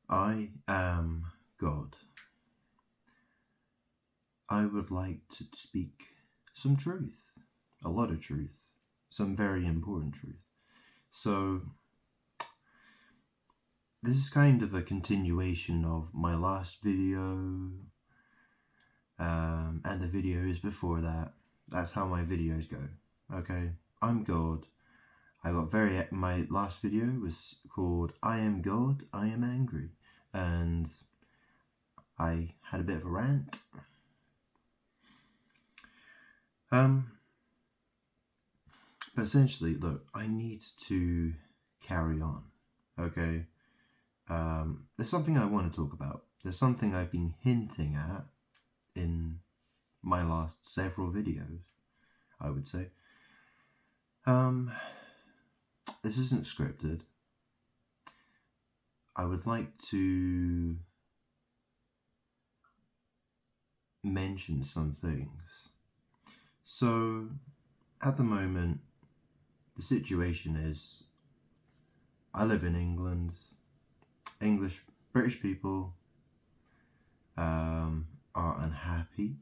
I am God. I would like to speak some truth, a lot of truth, some very important truth. So, this is kind of a continuation of my last video, and the videos before that. That's how my videos go. Okay, I'm God. My last video was called I Am God, I Am Angry. And I had a bit of a rant. But essentially, look, I need to carry on, okay? There's something I want to talk about. There's something I've been hinting at in my last several videos, I would say. This isn't scripted. I would like to mention some things. So, at the moment, the situation is I live in England. British people are unhappy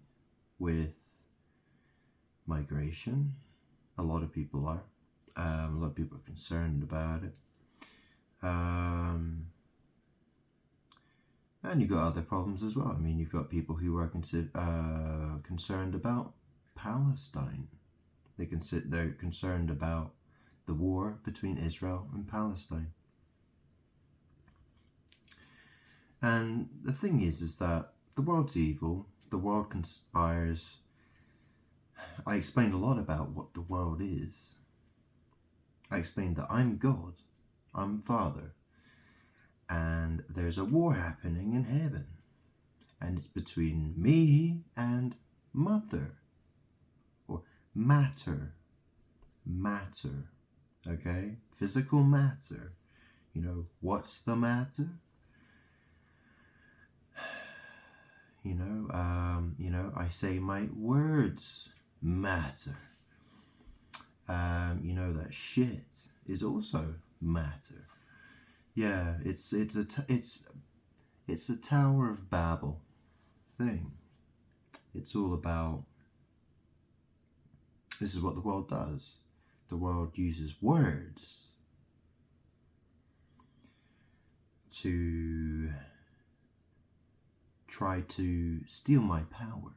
with migration. A lot of people are. A lot of people are concerned about it. And you've got other problems as well. I mean, you've got people who are concerned about Palestine. They're concerned about the war between Israel and Palestine. And the thing is that the world's evil. The world conspires. I explained a lot about what the world is. I explained that I'm God. I'm Father. And there's a war happening in heaven. And it's between me and Mother. Or matter. Matter. Okay? Physical matter. What's the matter? I say my words matter. That shit is also matter. Yeah, it's a Tower of Babel thing. It's all about. This is what the world does. The world uses words to try to steal my power.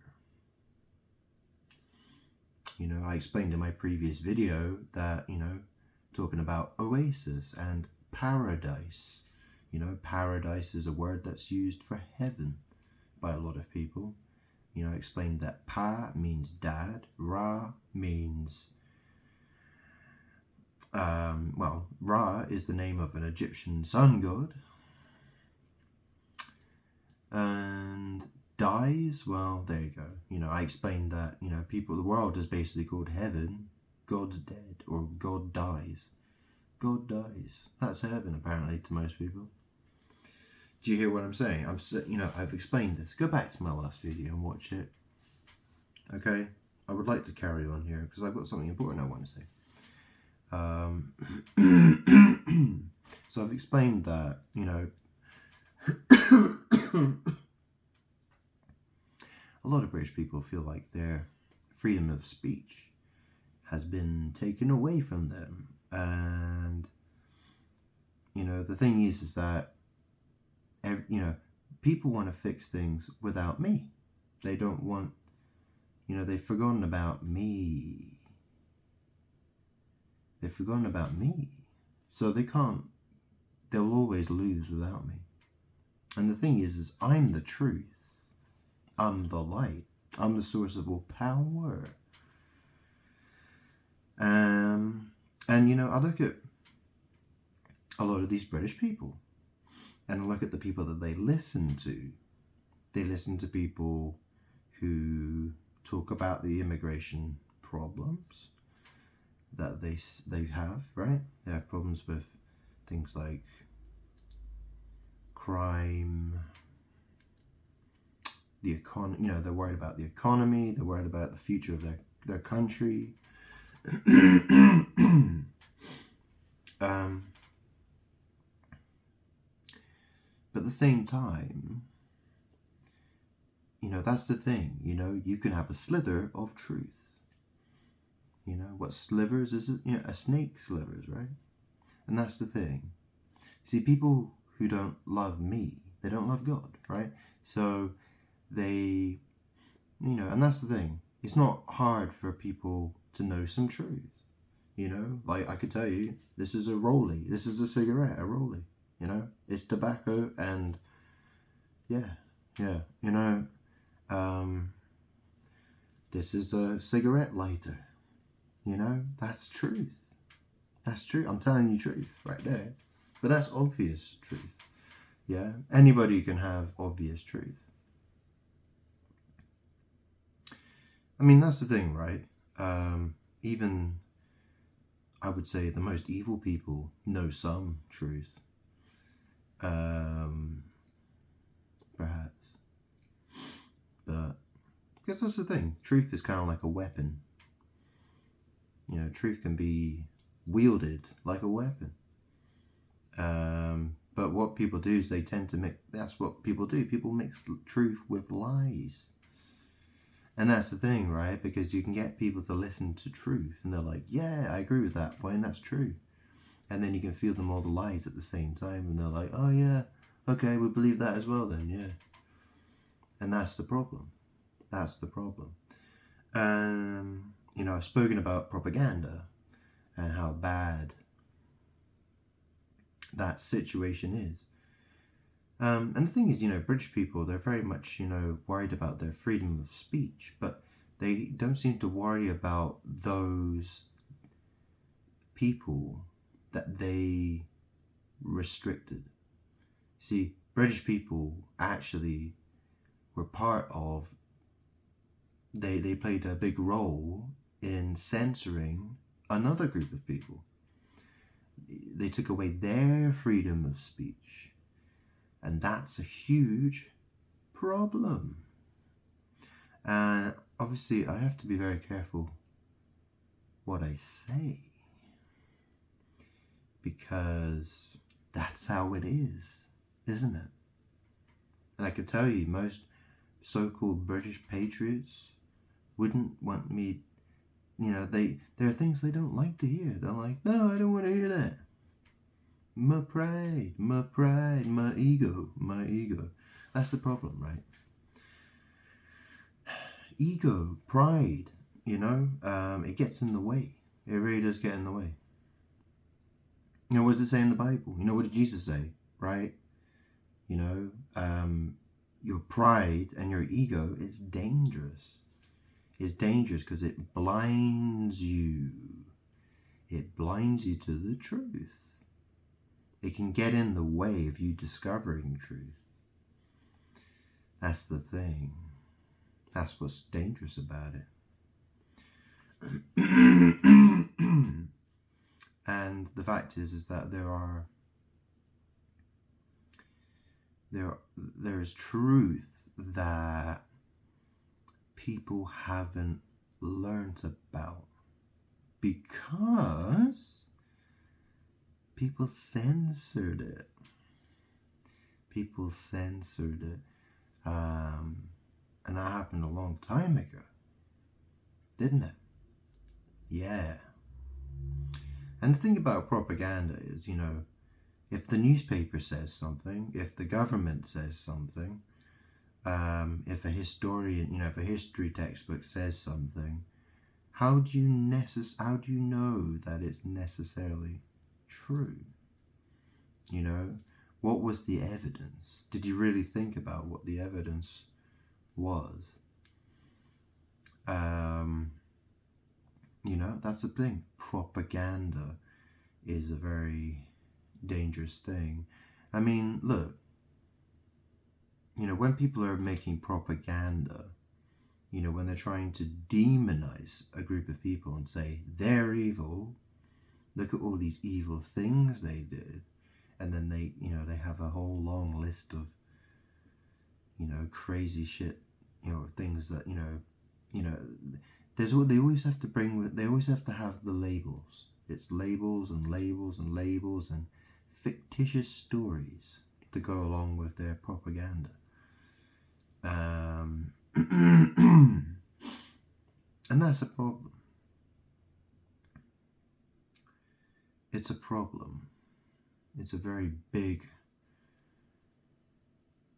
I explained in my previous video that, talking about oasis and paradise. Paradise is a word that's used for heaven by a lot of people. I explained that Pa means dad, Ra means, Ra is the name of an Egyptian sun god. And dies, well, there you go. I explained that, the world is basically called heaven. God's dead, or God dies. God dies. That's heaven, apparently, to most people. Do you hear what I'm saying? I've explained this. Go back to my last video and watch it. Okay? I would like to carry on here, because I've got something important I want to say. So I've explained that, a lot of British people feel like their freedom of speech has been taken away from them. And, the thing is that, people want to fix things without me. They don't want, they've forgotten about me. They've forgotten about me. So they'll always lose without me. And the thing is I'm the truth. I'm the light. I'm the source of all power. And I look at a lot of these British people, and I look at the people that they listen to. They listen to people who talk about the immigration problems that they have, right? They have problems with things like crime, the economy. They're worried about the economy. They're worried about the future of their country. But at the same time, that's the thing. You can have a slither of truth. What slivers is it? A snake slivers, right? And that's the thing. See, people who don't love me, they don't love God, right? So they, and that's the thing. It's not hard for people to know some truth. Like I could tell you, this is a rollie. This is a cigarette, a rollie. It's tobacco and this is a cigarette lighter. That's truth. That's true. I'm telling you truth right there. But that's obvious truth. Yeah? Anybody can have obvious truth. I mean, that's the thing, right? Even, I would say, the most evil people know some truth. Perhaps. But, because that's the thing. Truth is kind of like a weapon. Truth can be wielded like a weapon. But what people do is they tend to that's what people do. People mix truth with lies. And that's the thing, right? Because you can get people to listen to truth and they're like, yeah, I agree with that point, that's true. And then you can feel them all the lies at the same time and they're like, oh yeah, okay, we believe that as well then, yeah. And that's the problem. That's the problem. I've spoken about propaganda and how bad that situation is. And the thing is, British people, they're very much, worried about their freedom of speech, but they don't seem to worry about those people that they restricted. See, British people actually were part of, they played a big role in censoring another group of people. They took away their freedom of speech. And that's a huge problem. And obviously, I have to be very careful what I say. Because that's how it is, isn't it? And I can tell you, most so-called British patriots wouldn't want me, there are things they don't like to hear. They're like, no, I don't want to hear that. My pride, my ego. That's the problem, right? Ego, pride, it gets in the way. It really does get in the way. What does it say in the Bible? What did Jesus say, right? Your pride and your ego is dangerous. It's dangerous because it blinds you. It blinds you to the truth. It can get in the way of you discovering truth. That's the thing. That's what's dangerous about it. And the fact is that there is truth that people haven't learned about because people censored it. People censored it. And that happened a long time ago, didn't it? Yeah. And the thing about propaganda is, if the newspaper says something, if the government says something, if a historian, if a history textbook says something, how do you know that it's necessarily true? What was the evidence? Did you really think about what the evidence was? That's the thing. Propaganda is a very dangerous thing. I mean, look, when people are making propaganda, when they're trying to demonize a group of people and say, they're evil, look at all these evil things they did, and then they have a whole long list of, crazy shit, things that, they always have to have the labels. It's labels and labels and labels and fictitious stories to go along with their propaganda. And that's a problem. It's a problem. It's a very big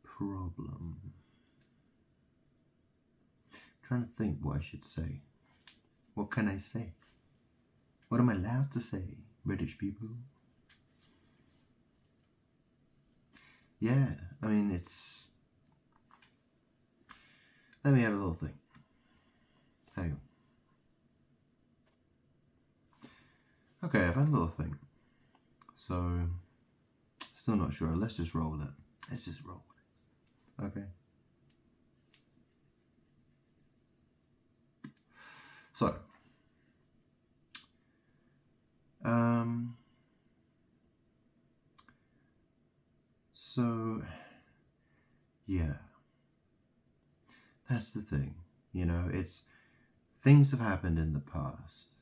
problem. I'm trying to think what I should say. What can I say? What am I allowed to say, British people? Yeah, I mean, it's... Let me have a little think. Hang on. Okay, I've had a little think. So, still not sure. Let's just roll with it. Let's just roll with it. Okay. So, yeah, that's the thing. You know, it's things have happened in the past,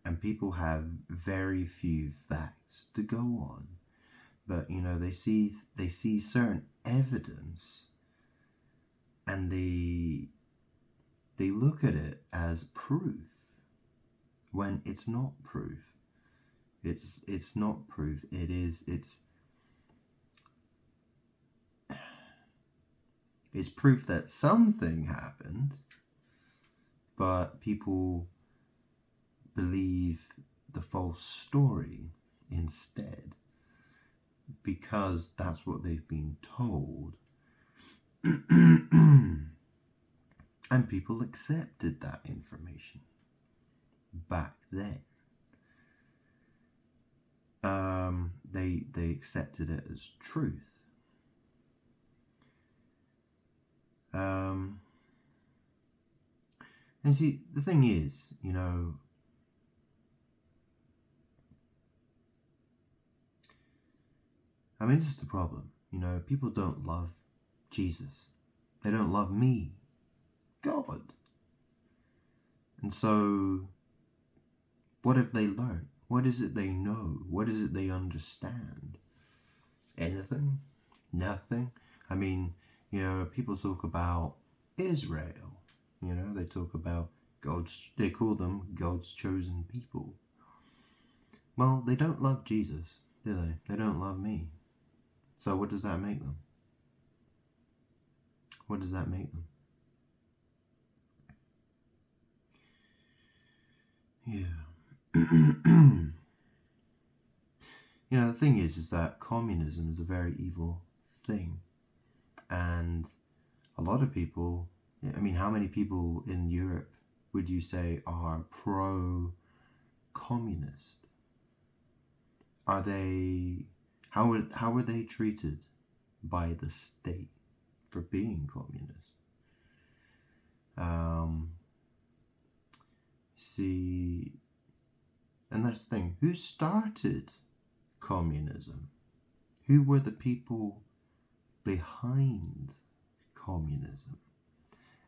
and people have very few facts to go on. But you know, they see certain evidence, and they look at it as proof when it's not proof. It's not proof. It's proof that something happened, but people believe the false story instead because that's what they've been told. And people accepted that information back then. They accepted it as truth. And see, the thing is, you know, I mean, this is the problem. You know, people don't love Jesus. They don't love me, God. And so, what have they learned? What is it they know? What is it they understand? Anything? Nothing? I mean, you know, people talk about Israel. You know, they talk about they call them God's chosen people. Well, they don't love Jesus, do they? They don't love me. So what does that make them? What does that make them? Yeah. You know, the thing is that communism is a very evil thing. And a lot of people, I mean, how many people in Europe would you say are pro-communist? Are they, how are they treated by the state for being communist? See, and that's the thing, who started communism? Who were the people behind communism?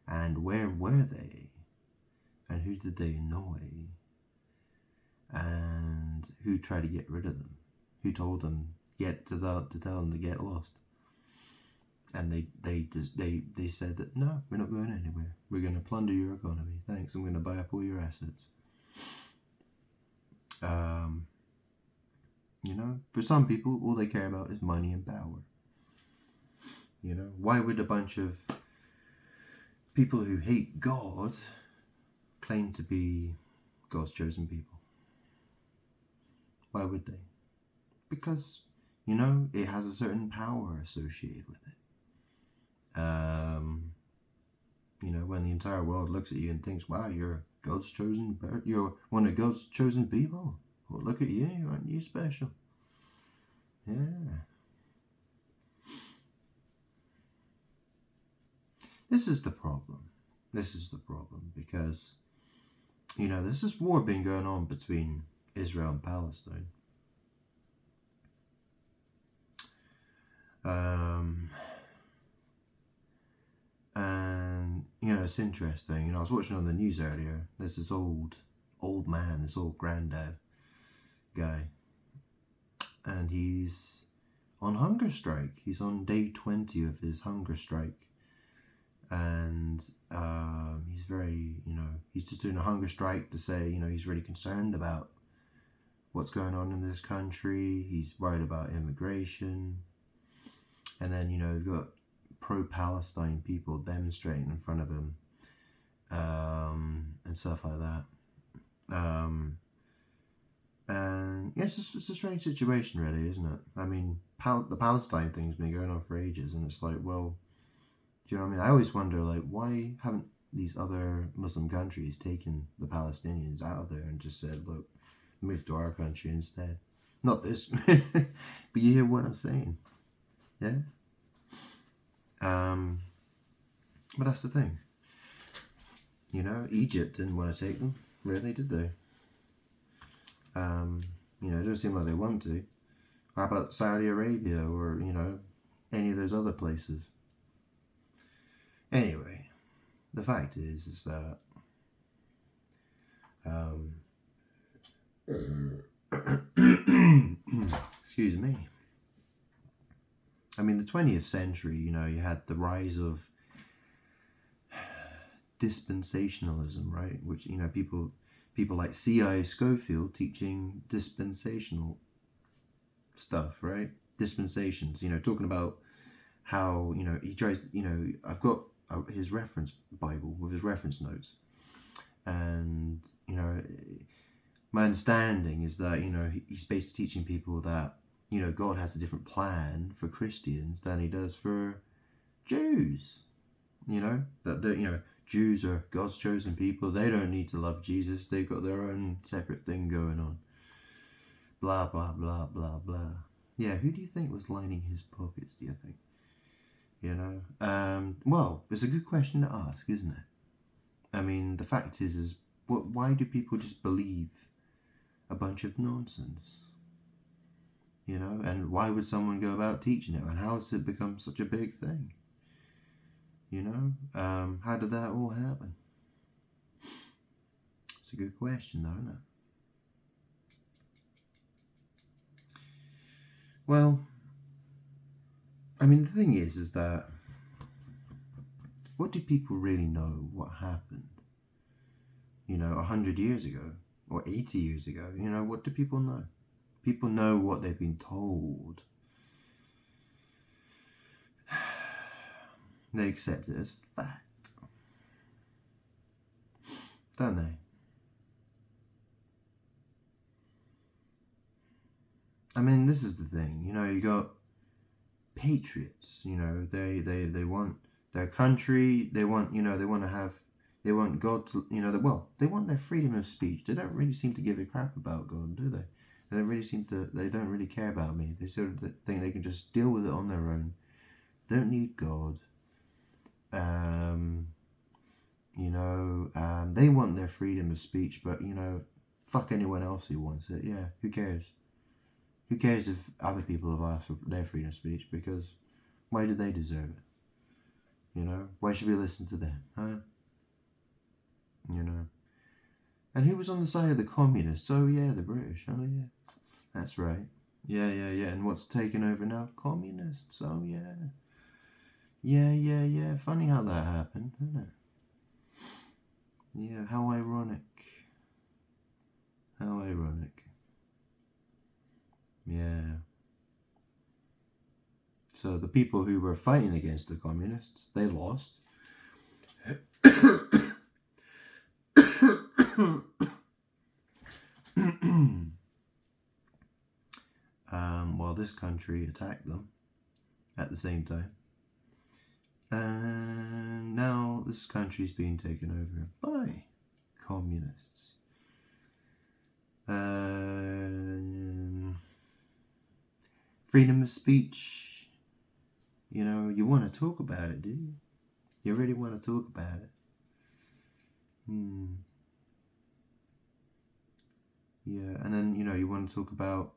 And where were they? And who did they annoy? And who tried to get rid of them? Who told them to tell them to get lost? And they said that no, we're not going anywhere. We're going to plunder your economy. Thanks, I'm going to buy up all your assets. You know, for some people, all they care about is money and power. You know, why would a bunch of people who hate God claim to be God's chosen people? Why would they? Because, you know, it has a certain power associated with it. You know, when the entire world looks at you and thinks, wow, you're God's chosen, you're one of God's chosen people. Well, look at you, aren't you special? Yeah. This is the problem. This is the problem because, you know, there's this war been going on between Israel and Palestine. And, you know, it's interesting. You know, I was watching on the news earlier. There's this old man, this old granddad guy. And he's on hunger strike. He's on day 20 of his hunger strike. And he's very, he's just doing a hunger strike to say, he's really concerned about what's going on in this country. He's worried about immigration. And then, you've got pro-Palestine people demonstrating in front of him and stuff like that. And yeah, it's a strange situation, really, isn't it? I mean, the Palestine thing's been going on for ages, and it's like, well, do you know what I mean? I always wonder, like, why haven't these other Muslim countries taken the Palestinians out of there and just said, look, move to our country instead? Not this, but you hear what I'm saying, yeah? But that's the thing. Egypt didn't want to take them, really, did they? It doesn't seem like they want to. How about Saudi Arabia or, any of those other places? Anyway, the fact is that excuse me. I mean, the 20th century, you had the rise of dispensationalism, right? Which, people like C.I. Scofield teaching dispensational stuff, right? Dispensations, talking about how, he tries, I've got his reference Bible with his reference notes. And, my understanding is that, he's basically teaching people that, God has a different plan for Christians than he does for Jews. That Jews are God's chosen people. They don't need to love Jesus. They've got their own separate thing going on. Blah, blah, blah, blah, blah. Yeah, who do you think was lining his pockets, do you think? Well, it's a good question to ask, isn't it? I mean, the fact is why do people just believe a bunch of nonsense? And why would someone go about teaching it? And how has it become such a big thing? How did that all happen? It's a good question, though, isn't it? Well, I mean, the thing is that what do people really know what happened? 100 years ago or 80 years ago, what do people know? People know what they've been told. They accept it as fact, don't they? I mean, this is the thing, you got patriots, they want their country, they want, they want God to, they want their freedom of speech. They don't really seem to give a crap about God, do they? They don't really care about me. They sort of think they can just deal with it on their own. They don't need God. They want their freedom of speech, but, fuck anyone else who wants it. Yeah, who cares? Who cares if other people have asked for their freedom of speech? Because why do they deserve it? Why should we listen to them? Huh? And who was on the side of the communists? Oh yeah, the British. Oh yeah, that's right. Yeah. And what's taken over now? Communists. Oh yeah. Yeah. Funny how that happened, isn't it? Yeah, how ironic. How ironic. Yeah. So the people who were fighting against the communists, they lost. While this country attacked them at the same time. And now this country's being taken over by communists. Freedom of speech. You want to talk about it, do you? You really want to talk about it? Yeah, and then, you want to talk about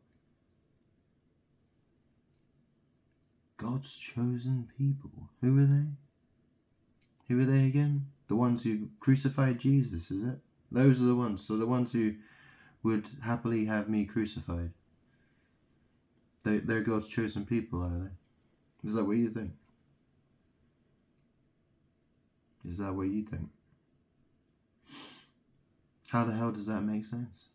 God's chosen people. Who are they? Who are they again? The ones who crucified Jesus, is it? Those are the ones. So the ones who would happily have me crucified. They're God's chosen people, are they? Is that what you think? Is that what you think? How the hell does that make sense?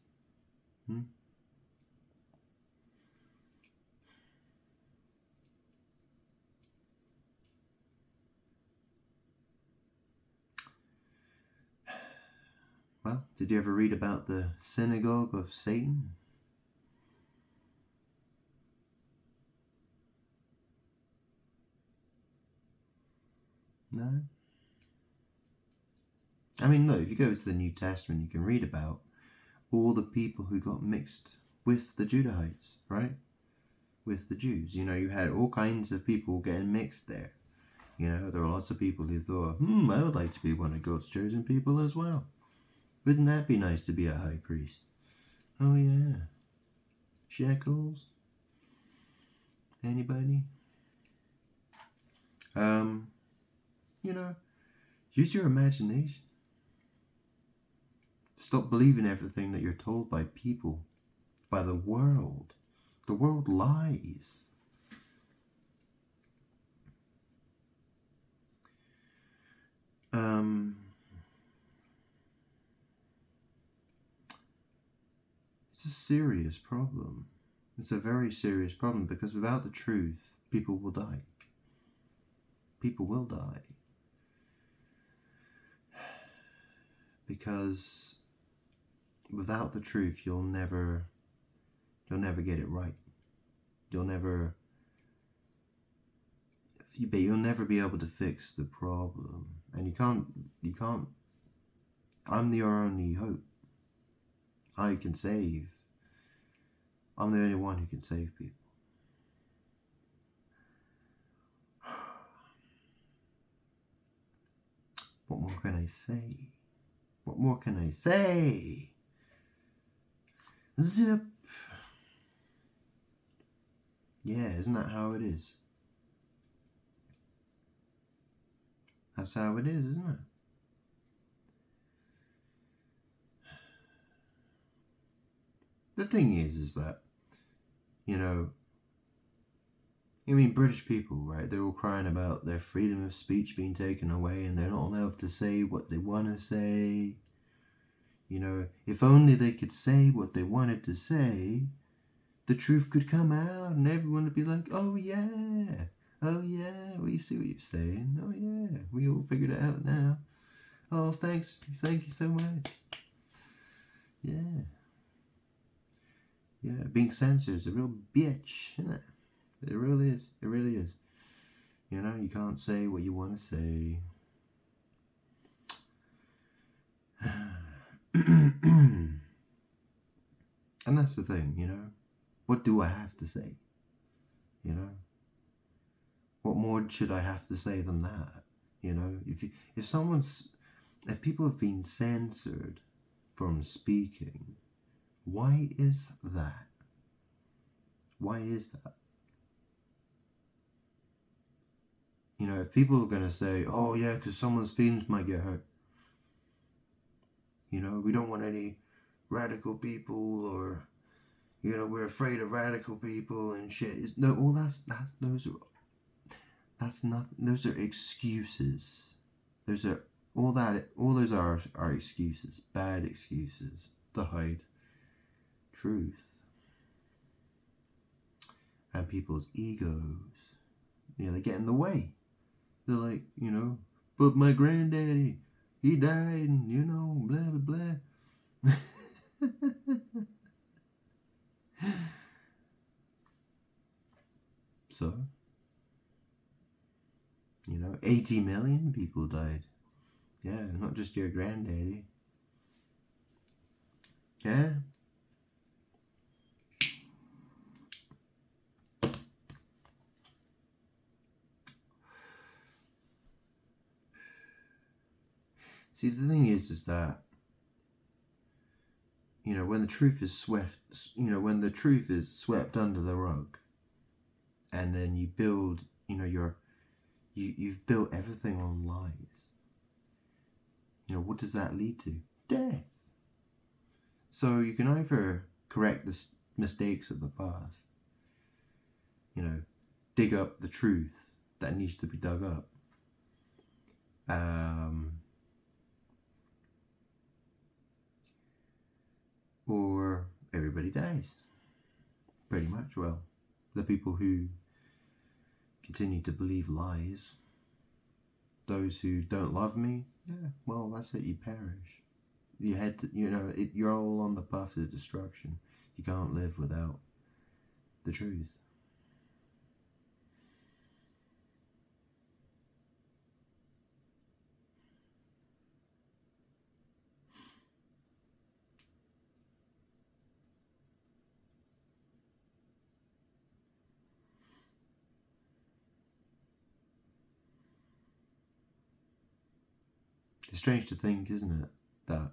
Well, did you ever read about the synagogue of Satan? No? I mean, look, if you go to the New Testament, you can read about all the people who got mixed with the Judahites, right? With the Jews. You know, you had all kinds of people getting mixed there. You know, there were lots of people who thought, I would like to be one of God's chosen people as well. Wouldn't that be nice to be a high priest? Oh, yeah. Shekels? Anybody? You know, use your imagination. Stop believing everything that you're told by people, by the world. The world lies. It's a serious problem. It's a very serious problem because without the truth, people will die. People will die. Because without the truth, you'll never get it right. You'll never be able to fix the problem. And you can't. I'm your only hope. I'm the only one who can save people. What more can I say? What more can I say? Zip. Yeah, isn't that how it is? That's how it is, isn't it? The thing is that, you know, I mean, British people, right? They're all crying about their freedom of speech being taken away and they're not allowed to say what they want to say. You know, if only they could say what they wanted to say, the truth could come out and everyone would be like, oh yeah, we see what you're saying. Oh yeah, we all figured it out now. Oh, thank you so much. Yeah. Yeah, being censored is a real bitch, isn't it? It really is. It really is. You know, you can't say what you want to say. And that's the thing, you know. What do I have to say? You know? What more should I have to say than that? You know, if people have been censored from speaking, why is that? Why is that? You know, if people are going to say, oh yeah, because someone's feelings might get hurt. You know, we don't want any radical people, or, you know, we're afraid of radical people and shit. Those are excuses. All those are excuses, bad excuses to hide truth. And people's egos, you know, they get in the way. They're like, you know, but my granddaddy, he died, and, you know, blah, blah, blah. So, you know, 80 million people died. Yeah, not just your granddaddy. Yeah? See, the thing is that, you know, when the truth is swept under the rug, and then you build, you know, you've built everything on lies. You know, what does that lead to? Death. So you can either correct the mistakes of the past, dig up the truth that needs to be dug up. Or everybody dies. Pretty much. Well, the people who continue to believe lies, those who don't love me, yeah, well, that's it. You perish. You head to, you're all on the path to destruction. You can't live without the truth. It's strange to think, isn't it, that,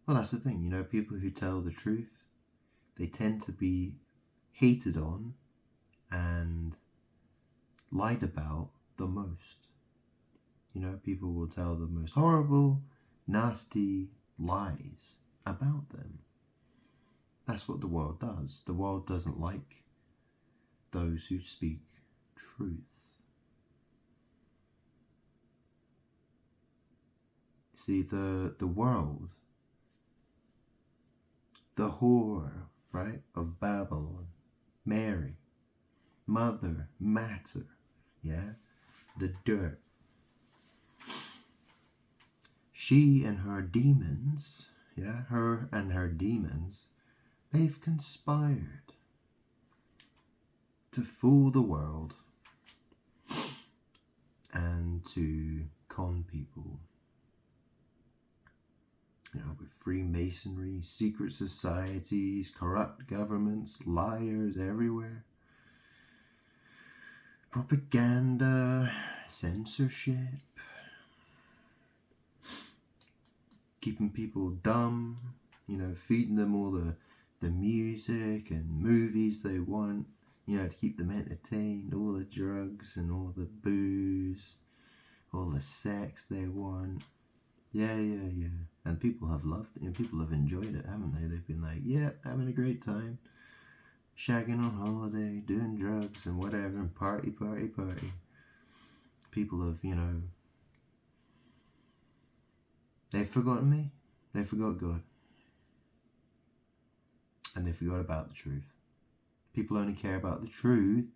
well, that's the thing, people who tell the truth, they tend to be hated on and lied about the most. People will tell the most horrible, nasty lies about them. That's what the world does. The world doesn't like those who speak truth. See, the world, the whore, right, of Babylon, Mary, mother, matter, yeah, the dirt. She and her demons, her and her demons, they've conspired to fool the world and to con people. With Freemasonry, secret societies, corrupt governments, liars everywhere, propaganda, censorship, keeping people dumb, feeding them all the music and movies they want, to keep them entertained, all the drugs and all the booze, all the sex they want. Yeah. And people have loved it, and people have enjoyed it, haven't they? They've been like, yeah, having a great time, shagging on holiday, doing drugs and whatever, and party. People have, they've forgotten me, they forgot God, and they forgot about the truth. People only care about the truth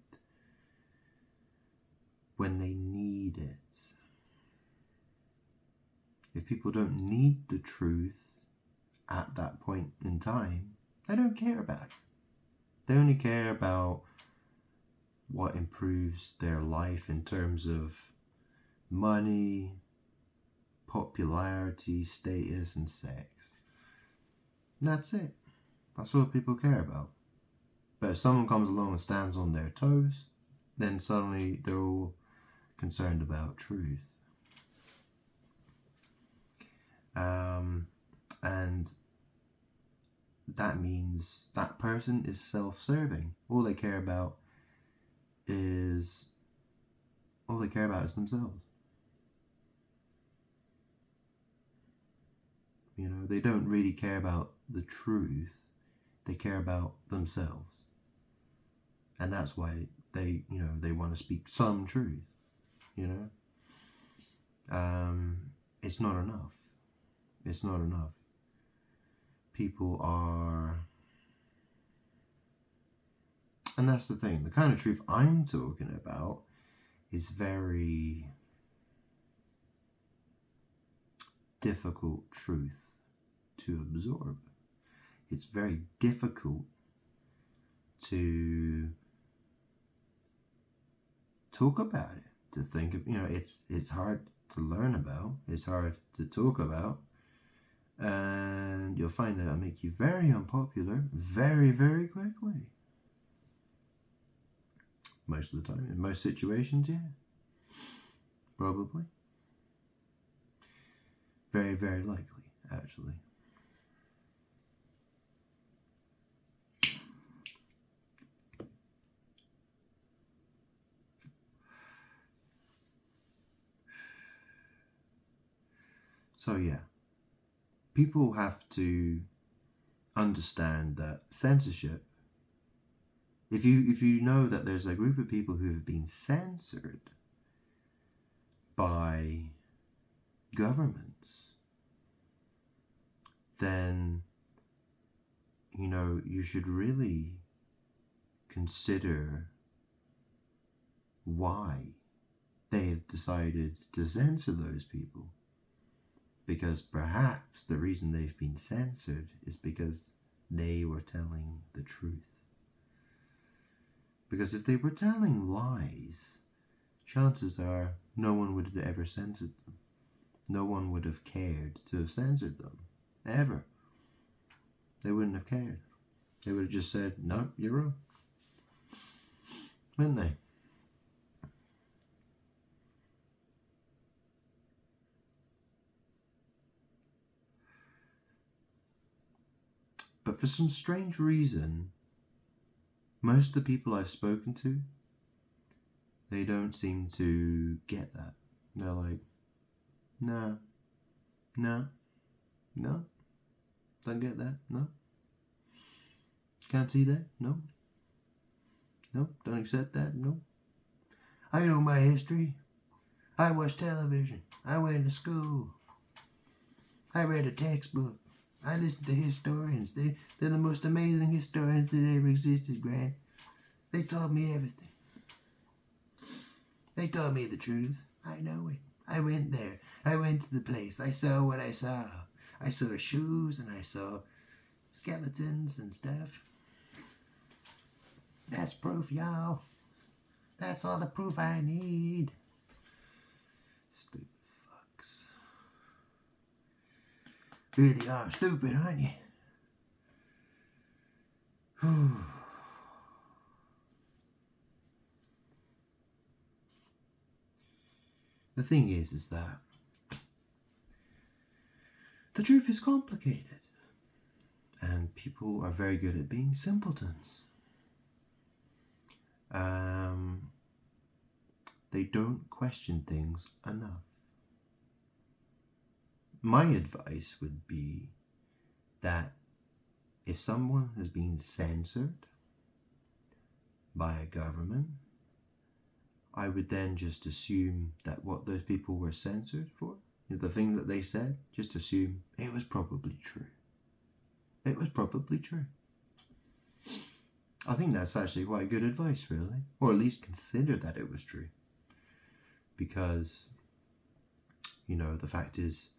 when they need it. If people don't need the truth at that point in time, they don't care about it. They only care about what improves their life in terms of money, popularity, status, and sex. And that's it. That's what people care about. But if someone comes along and stands on their toes, then suddenly they're all concerned about truth. And that means that person is self-serving. All they care about is themselves. They don't really care about the truth. They care about themselves. And that's why they want to speak some truth. It's not enough. It's not enough. People are, and that's the thing, the kind of truth I'm talking about is very difficult truth to absorb. It's very difficult to talk about it, to think of, it's hard to learn about, it's hard to talk about, and you'll find that it'll make you very unpopular very, very quickly. Most of the time, in most situations, yeah. Probably. Very, very likely, actually. So yeah, people have to understand that censorship If you know that there's a group of people who have been censored by governments, then you should really consider why they have decided to censor those people. Because perhaps the reason they've been censored is because they were telling the truth. Because if they were telling lies, chances are no one would have ever censored them. No one would have cared to have censored them. Ever. They wouldn't have cared. They would have just said, no, you're wrong. Wouldn't they? But for some strange reason, most of the people I've spoken to, they don't seem to get that. They're like, no, don't get that, no. Can't see that, no, don't accept that, no. I know my history. I watch television. I went to school. I read a textbook. I listen to historians. They're the most amazing historians that ever existed, Grant. They taught me everything. They taught me the truth. I know it. I went there. I went to the place. I saw what I saw. I saw shoes and I saw skeletons and stuff. That's proof, y'all. That's all the proof I need. Stupid fucks. Really are stupid, aren't you? The thing is that the truth is complicated. And people are very good at being simpletons. They don't question things enough. My advice would be that if someone has been censored by a government, I would then just assume that what those people were censored for, the thing that they said, just assume it was probably true. It was probably true. I think that's actually quite good advice, really. Or at least consider that it was true. Because, the fact is,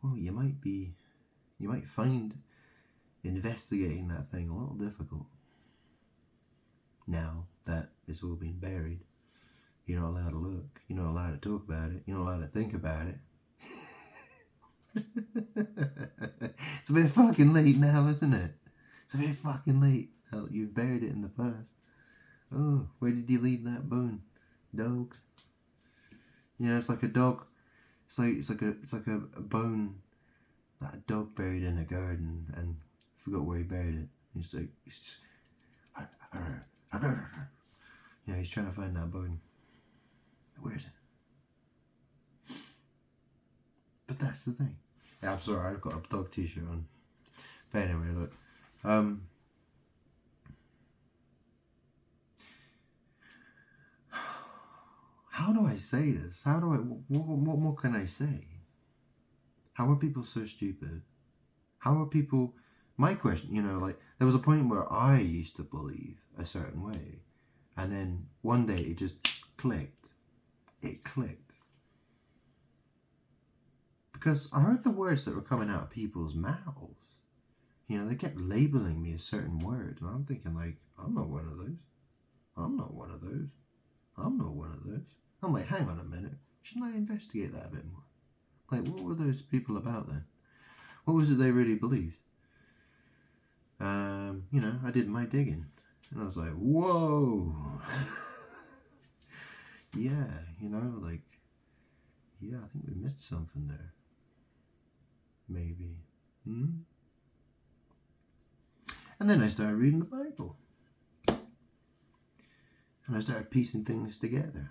well, you might find investigating that thing a little difficult. Now that it's all been buried, you're not allowed to look, you're not allowed to talk about it, you're not allowed to think about it. It's a bit fucking late now, isn't it? It's a bit fucking late now that you've buried it in the past. Oh, where did you leave that bone? Dog. It's like a dog. It's like a bone that a dog buried in a garden and forgot where he buried it. He's just he's trying to find that bone. Where is it? But that's the thing. Yeah, I'm sorry, I've got a dog t-shirt on. But anyway, look. How do I say this? What more can I say? How are people so stupid? How are people... My question, there was a point where I used to believe a certain way. And then one day it just clicked. It clicked. Because I heard the words that were coming out of people's mouths. They kept labeling me a certain word. And I'm thinking I'm not one of those. I'm not one of those. I'm not one of those. I'm like, hang on a minute. Shouldn't I investigate that a bit more? What were those people about then? What was it they really believed? I did my digging. And I was like, whoa. Yeah, I think we missed something there. Maybe. And then I started reading the Bible. And I started piecing things together.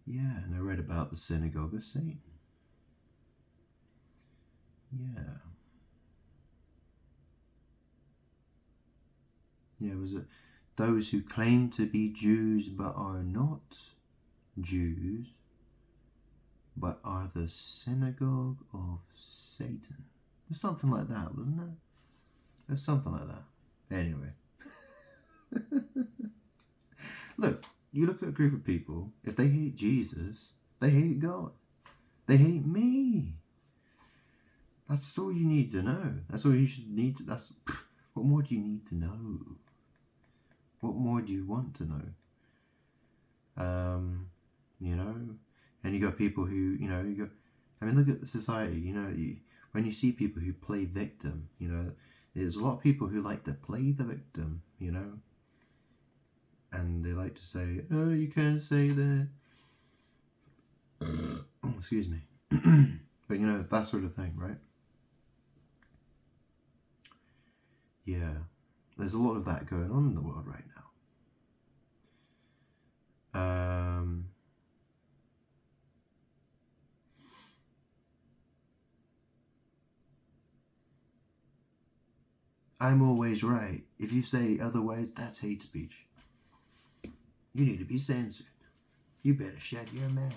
Yeah, and I read about the synagogue of Satan. Yeah. Yeah, was it those who claim to be Jews but are not Jews, but are the synagogue of Satan? There's something like that, wasn't there? There's something like that. Anyway. Look, you look at a group of people, if they hate Jesus, they hate God. They hate me. That's all you need to know. That's all you should need to, what more do you need to know? What more do you want to know? You know, and you got people who, look at the society, when you see people who play victim, there's a lot of people who like to play the victim, and they like to say, oh, you can't say that. Oh, excuse me. But, that sort of thing, right? Yeah, there's a lot of that going on in the world right now. I'm always right. If you say otherwise, that's hate speech. You need to be censored. You better shut your mouth.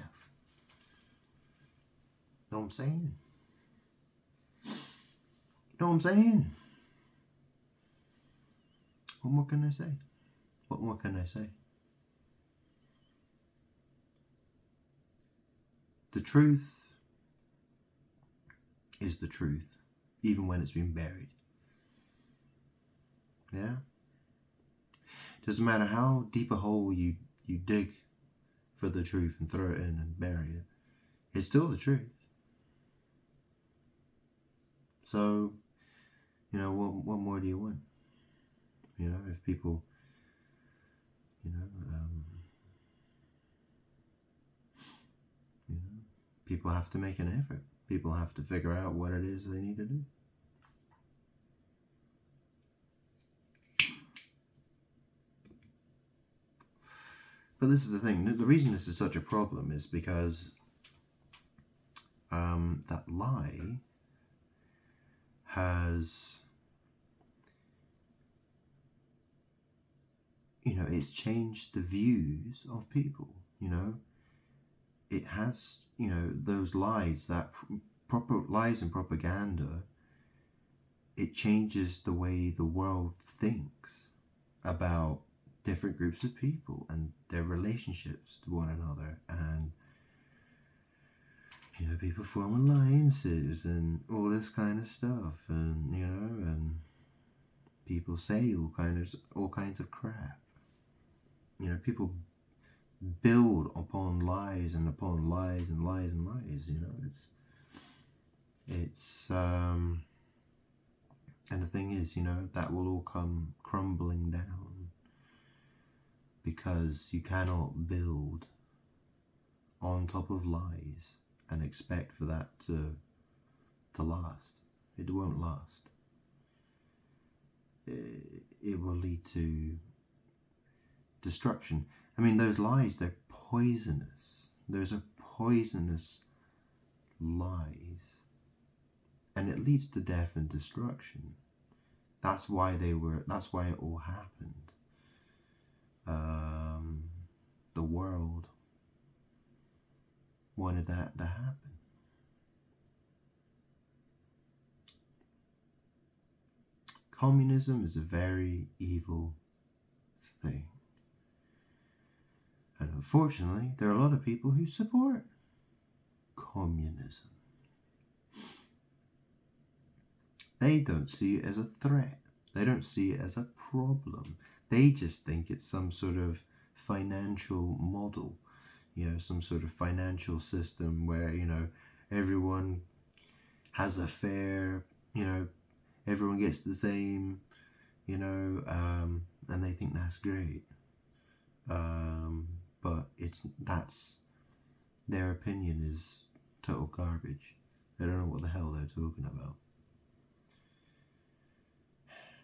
Know what I'm saying? Know what I'm saying? What more can I say? What more can I say? The truth is the truth, even when it's been buried. Yeah? Doesn't matter how deep a hole you dig for the truth and throw it in and bury it. It's still the truth. So, what more do you want? If people, people have to make an effort. People have to figure out what it is they need to do. But this is the thing. The reason this is such a problem is because that lie has, it's changed the views of people. It has, those lies, that proper lies and propaganda, it changes the way the world thinks about different groups of people and their relationships to one another, and people form alliances and all this kind of stuff, and and people say all kinds of crap. People build upon lies and upon lies and lies and lies. It's and the thing is, that will all come crumbling down, because you cannot build on top of lies and expect for that to last. It won't last. It will lead to destruction. I mean, those lies, they're poisonous. Those are poisonous lies. And it leads to death and destruction. That's why it all happened. The world wanted that to happen. Communism is a very evil thing. And unfortunately, there are a lot of people who support communism. They don't see it as a threat. They don't see it as a problem. They just think it's some sort of financial model, some sort of financial system where, everyone has a fair, everyone gets the same, and they think that's great. But that's their opinion is total garbage. They don't know what the hell they're talking about.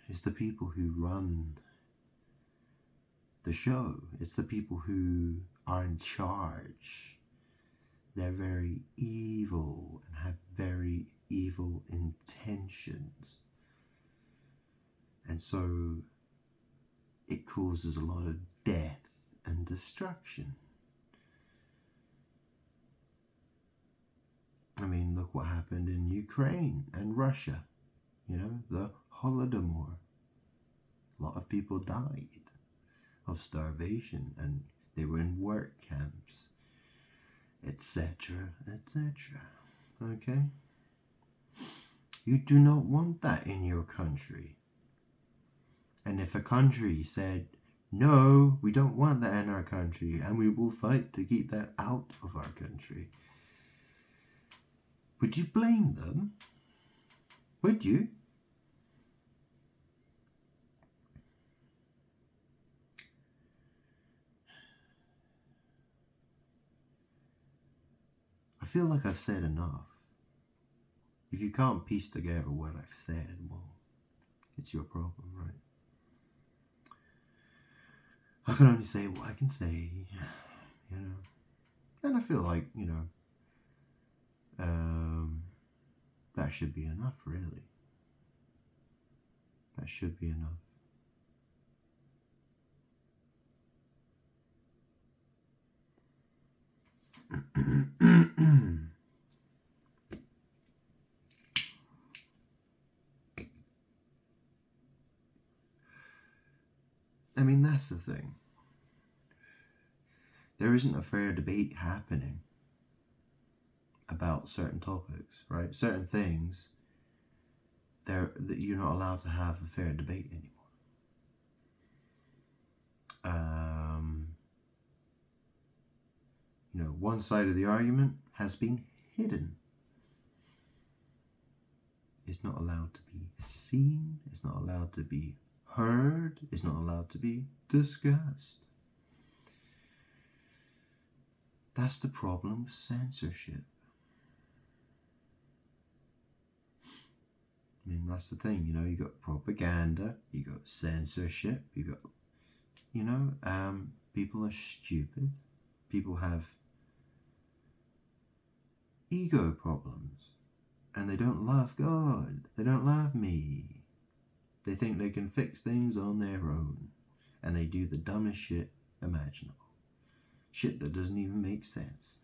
It's the people who run the show. It's the people who are in charge. They're very evil and have very evil intentions. And so it causes a lot of death and destruction. I mean, look what happened in Ukraine and Russia. You know, the Holodomor. A lot of people died of starvation, and they were in work camps, etc., etc. Okay? You do not want that in your country. And if a country said, no, we don't want that in our country, and we will fight to keep that out of our country, would you blame them? Would you? I feel like I've said enough. If you can't piece together what I've said, well, it's your problem, right? I can only say what I can say, you know. And I feel like, you know, that should be enough, really. That should be enough. I mean, that's the thing. There isn't a fair debate happening about certain topics, right? Certain things that you're not allowed to have a fair debate anymore. You know, one side of the argument has been hidden. It's not allowed to be seen. It's not allowed to be heard. It's not allowed to be discussed. That's the problem with censorship. I mean, that's the thing, you know, you got propaganda, you got censorship, you got, you know, people are stupid. People have ego problems. And they don't love God. They don't love me. They think they can fix things on their own. And they do the dumbest shit imaginable. Shit that doesn't even make sense.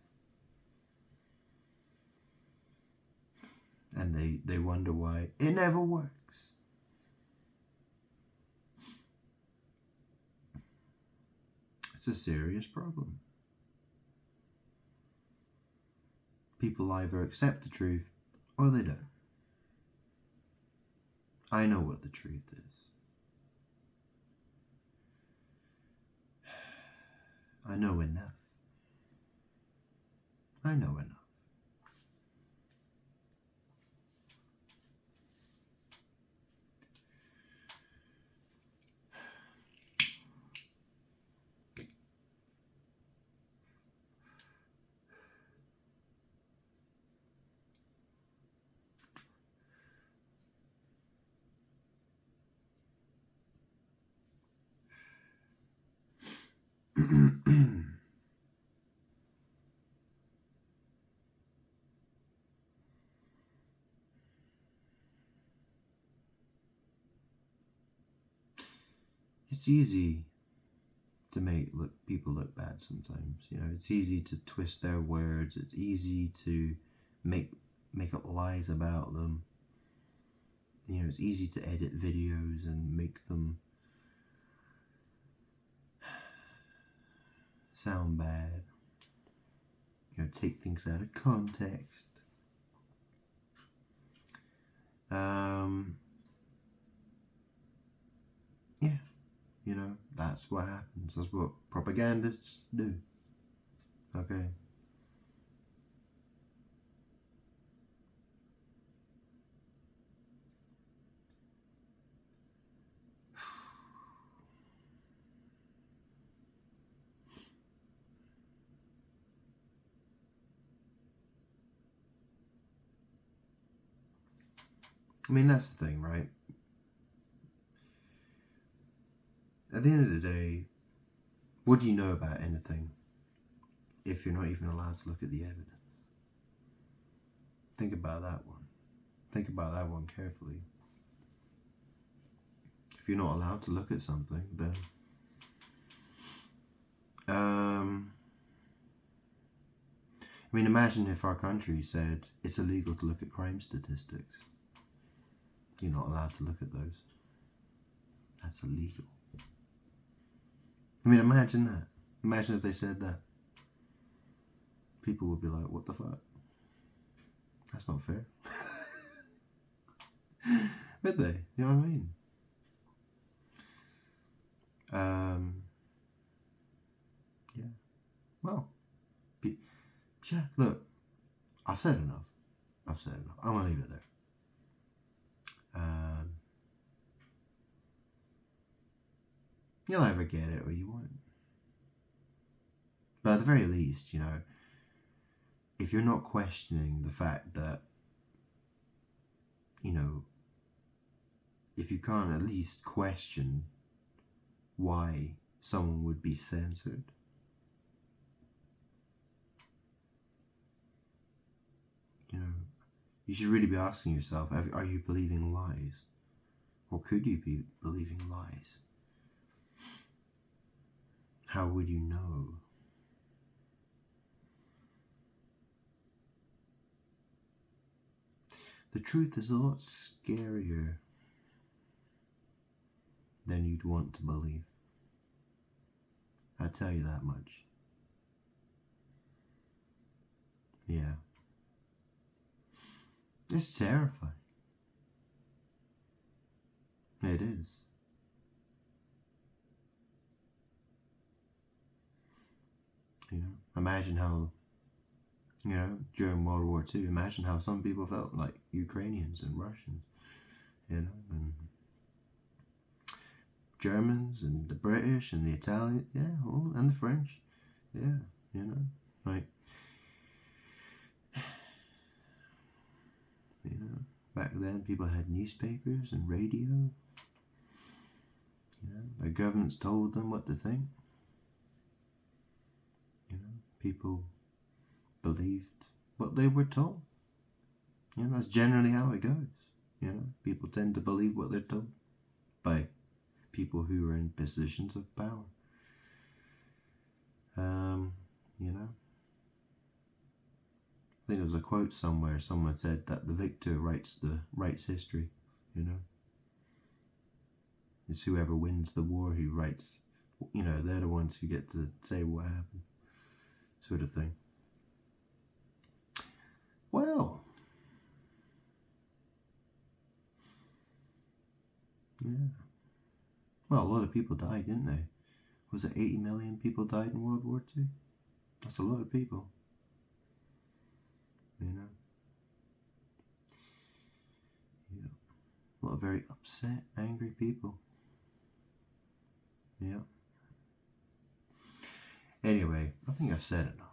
And they wonder why it never works. It's a serious problem. People either accept the truth or they don't. I know what the truth is. I know enough. I know enough. It's easy to make people look bad sometimes. You know, it's easy to twist their words. It's easy to make up lies about them. You know, it's easy to edit videos and make them sound bad. You know, take things out of context. Yeah, you know, that's what happens. That's what propagandists do. Okay. I mean, that's the thing, right? At the end of the day, what do you know about anything if you're not even allowed to look at the evidence? Think about that one. Think about that one carefully. If you're not allowed to look at something, then I mean, imagine if our country said it's illegal to look at crime statistics. You're not allowed to look at those. That's illegal. I mean, imagine that. Imagine if they said that. People would be like, what the fuck? That's not fair. Would they? You know what I mean? Yeah. Well, yeah, look, I've said enough. I'm going to leave it there. You'll either get it or you won't. But at the very least, you know, if you're not questioning the fact that, you know, if you can't at least question why someone would be censored, you know, you should really be asking yourself, are you believing lies? Or could you be believing lies? How would you know? The truth is a lot scarier than you'd want to believe. I tell you that much. Yeah. It's terrifying. It is. You know, imagine how, you know, during World War II, imagine how some people felt, like Ukrainians and Russians, you know, and Germans and the British and the Italian, yeah, all, and the French, yeah, you know, like, you know, back then people had newspapers and radio, you know, their governments told them what to think, you know, people believed what they were told, you know, that's generally how it goes, you know, people tend to believe what they're told by people who are in positions of power. You know, I think there was a quote somewhere, someone said that the victor writes history, you know. It's whoever wins the war who writes, you know, they're the ones who get to say what happened, sort of thing. Well, yeah. Well, a lot of people died, didn't they? Was it 80 million people died in World War II? That's a lot of people. You know? Yeah. A lot of very upset, angry people. Yeah. Anyway, I think I've said enough.